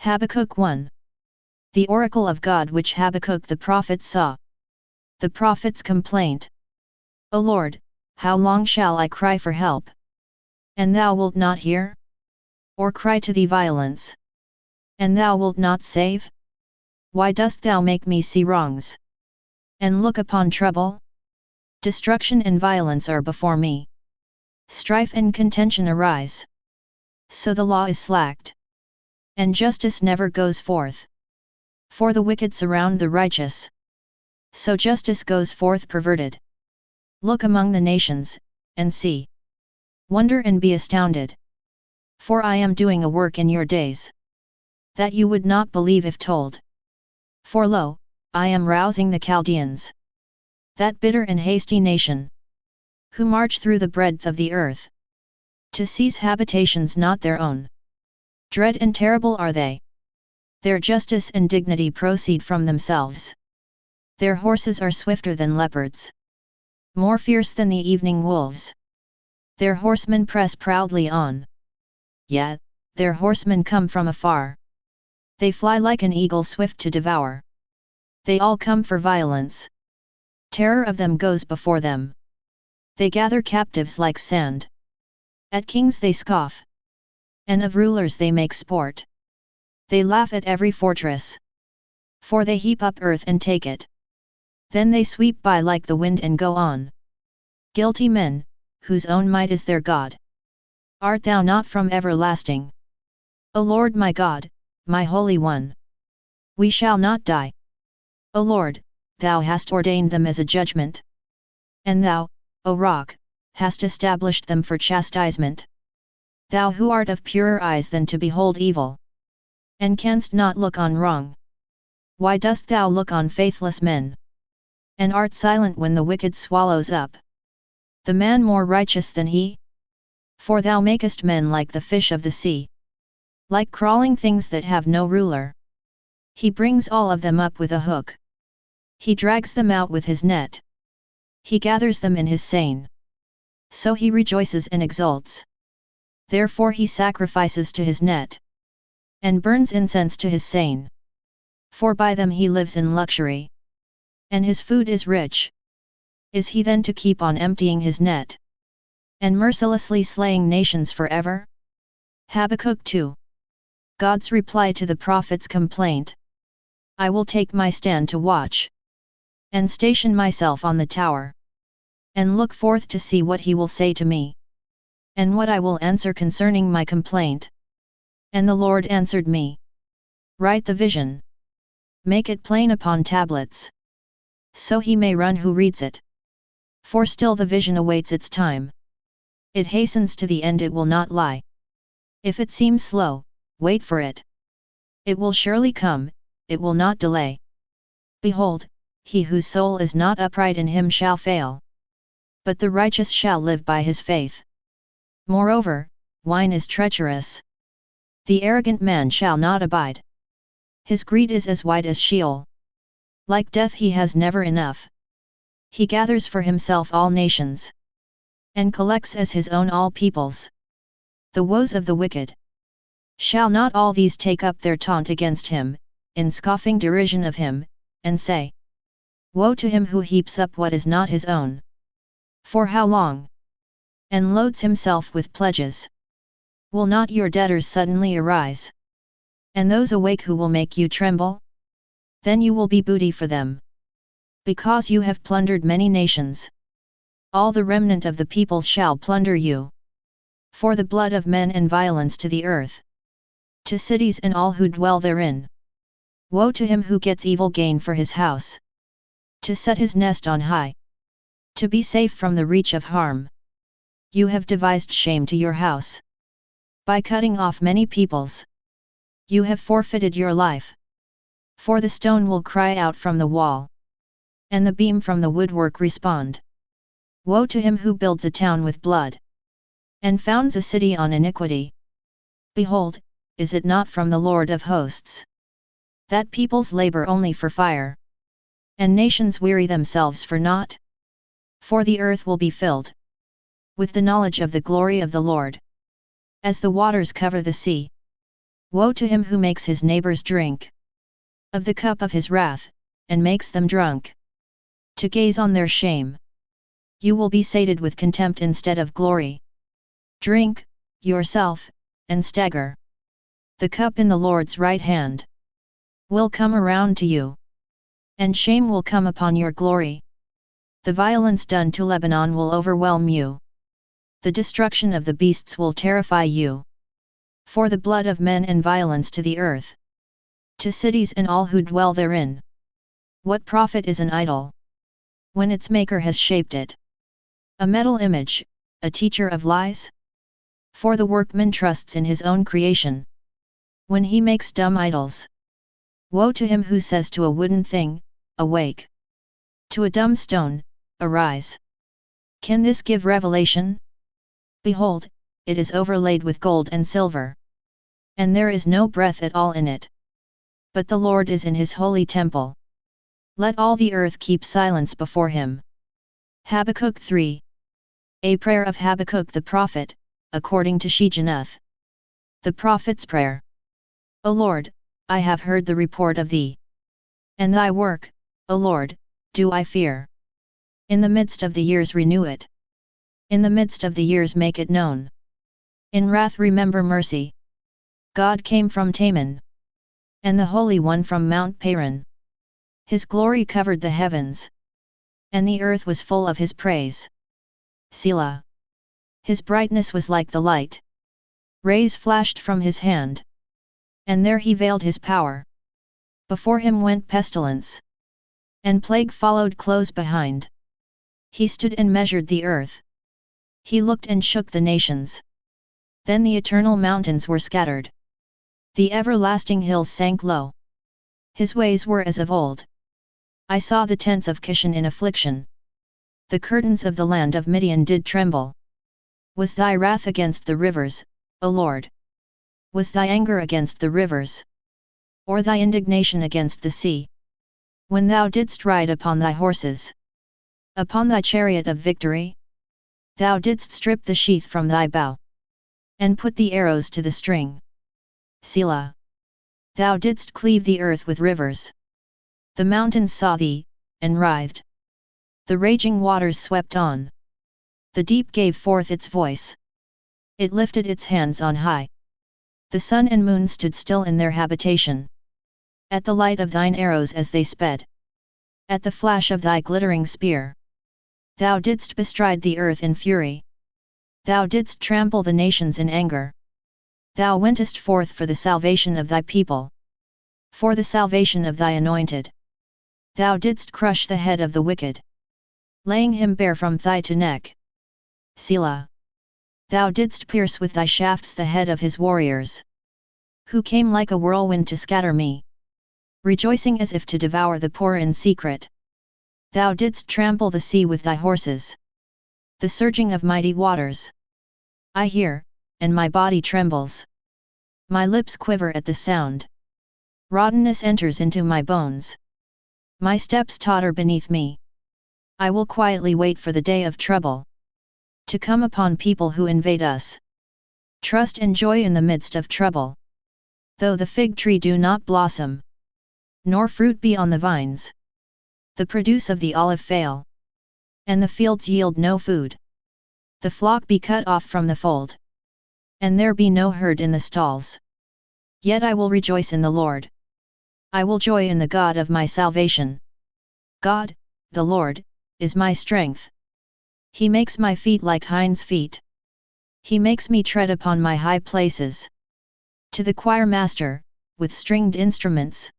Habakkuk 1. The oracle of God which Habakkuk the prophet saw. The prophet's complaint. O Lord, how long shall I cry for help? And thou wilt not hear? Or cry to thee violence? And thou wilt not save? Why dost thou make me see wrongs? And look upon trouble? Destruction and violence are before me. Strife and contention arise. So the law is slacked. And justice never goes forth. For the wicked surround the righteous. So justice goes forth perverted. Look among the nations, and see. Wonder and be astounded. For I am doing a work in your days, that you would not believe if told. For lo, I am rousing the Chaldeans, that bitter and hasty nation, who march through the breadth of the earth, to seize habitations not their own. Dread and terrible are they. Their justice and dignity proceed from themselves. Their horses are swifter than leopards, more fierce than the evening wolves. Their horsemen press proudly on. Yet, their horsemen come from afar. They fly like an eagle swift to devour. They all come for violence. Terror of them goes before them. They gather captives like sand. At kings they scoff. And of rulers they make sport. They laugh at every fortress. For they heap up earth and take it. Then they sweep by like the wind and go on. Guilty men, whose own might is their God. Art thou not from everlasting? O Lord my God, my Holy One. We shall not die. O Lord, thou hast ordained them as a judgment. And thou, O Rock, hast established them for chastisement. Thou who art of purer eyes than to behold evil, and canst not look on wrong. Why dost thou look on faithless men, and art silent when the wicked swallows up the man more righteous than he? For thou makest men like the fish of the sea, like crawling things that have no ruler. He brings all of them up with a hook. He drags them out with his net. He gathers them in his seine. So he rejoices and exults. Therefore he sacrifices to his net, and burns incense to his seine. For by them he lives in luxury, and his food is rich. Is he then to keep on emptying his net, and mercilessly slaying nations forever? Habakkuk 2. God's reply to the prophet's complaint. I will take my stand to watch, and station myself on the tower, and look forth to see what he will say to me, and what I will answer concerning my complaint. And the Lord answered me. Write the vision. Make it plain upon tablets, so he may run who reads it. For still the vision awaits its time. It hastens to the end, it will not lie. If it seems slow, wait for it. It will surely come, it will not delay. Behold, he whose soul is not upright in him shall fail. But the righteous shall live by his faith. Moreover, wine is treacherous. The arrogant man shall not abide. His greed is as wide as Sheol. Like death he has never enough. He gathers for himself all nations, and collects as his own all peoples. The woes of the wicked. Shall not all these take up their taunt against him, in scoffing derision of him, and say, Woe to him who heaps up what is not his own. For how long? And loads himself with pledges. Will not your debtors suddenly arise? And those awake who will make you tremble? Then you will be booty for them. Because you have plundered many nations. All the remnant of the peoples shall plunder you. For the blood of men and violence to the earth. To cities and all who dwell therein. Woe to him who gets evil gain for his house. To set his nest on high. To be safe from the reach of harm. You have devised shame to your house. By cutting off many peoples. You have forfeited your life. For the stone will cry out from the wall, and the beam from the woodwork respond. Woe to him who builds a town with blood, and founds a city on iniquity. Behold, is it not from the Lord of hosts, that peoples labor only for fire, and nations weary themselves for naught? For the earth will be filled with the knowledge of the glory of the Lord, as the waters cover the sea. Woe to him who makes his neighbors drink of the cup of his wrath, and makes them drunk to gaze on their shame. You will be sated with contempt instead of glory. Drink, yourself, and stagger. The cup in the Lord's right hand will come around to you, and shame will come upon your glory. The violence done to Lebanon will overwhelm you. The destruction of the beasts will terrify you. For the blood of men and violence to the earth, to cities and all who dwell therein. What profit is an idol, when its maker has shaped it? A metal image, a teacher of lies? For the workman trusts in his own creation, when he makes dumb idols. Woe to him who says to a wooden thing, awake. To a dumb stone, arise. Can this give revelation? Behold, it is overlaid with gold and silver, and there is no breath at all in it. But the Lord is in his holy temple. Let all the earth keep silence before him. Habakkuk 3. A prayer of Habakkuk the prophet, according to Shigionoth. The prophet's prayer. O Lord, I have heard the report of thee. And thy work, O Lord, do I fear. In the midst of the years renew it. In the midst of the years make it known. In wrath remember mercy. God came from Teman, and the Holy One from Mount Paran. His glory covered the heavens, and the earth was full of his praise. Selah. His brightness was like the light. Rays flashed from his hand, and there he veiled his power. Before him went pestilence, and plague followed close behind. He stood and measured the earth. He looked and shook the nations. Then the eternal mountains were scattered. The everlasting hills sank low. His ways were as of old. I saw the tents of Kishan in affliction. The curtains of the land of Midian did tremble. Was thy wrath against the rivers, O Lord? Was thy anger against the rivers? Or thy indignation against the sea? When thou didst ride upon thy horses, upon thy chariot of victory? Thou didst strip the sheath from thy bow, and put the arrows to the string. Selah. Thou didst cleave the earth with rivers. The mountains saw thee, and writhed. The raging waters swept on. The deep gave forth its voice. It lifted its hands on high. The sun and moon stood still in their habitation. At the light of thine arrows as they sped. At the flash of thy glittering spear. Thou didst bestride the earth in fury. Thou didst trample the nations in anger. Thou wentest forth for the salvation of thy people, for the salvation of thy anointed. Thou didst crush the head of the wicked, laying him bare from thigh to neck. Selah. Thou didst pierce with thy shafts the head of his warriors, who came like a whirlwind to scatter me, rejoicing as if to devour the poor in secret. Thou didst trample the sea with thy horses, the surging of mighty waters. I hear, and my body trembles. My lips quiver at the sound. Rottenness enters into my bones. My steps totter beneath me. I will quietly wait for the day of trouble to come upon people who invade us. Trust and joy in the midst of trouble. Though the fig tree do not blossom, nor fruit be on the vines, the produce of the olive fail, and the fields yield no food, the flock be cut off from the fold, and there be no herd in the stalls. Yet I will rejoice in the Lord. I will joy in the God of my salvation. God, the Lord, is my strength. He makes my feet like hinds' feet. He makes me tread upon my high places. To the choir master, with stringed instruments,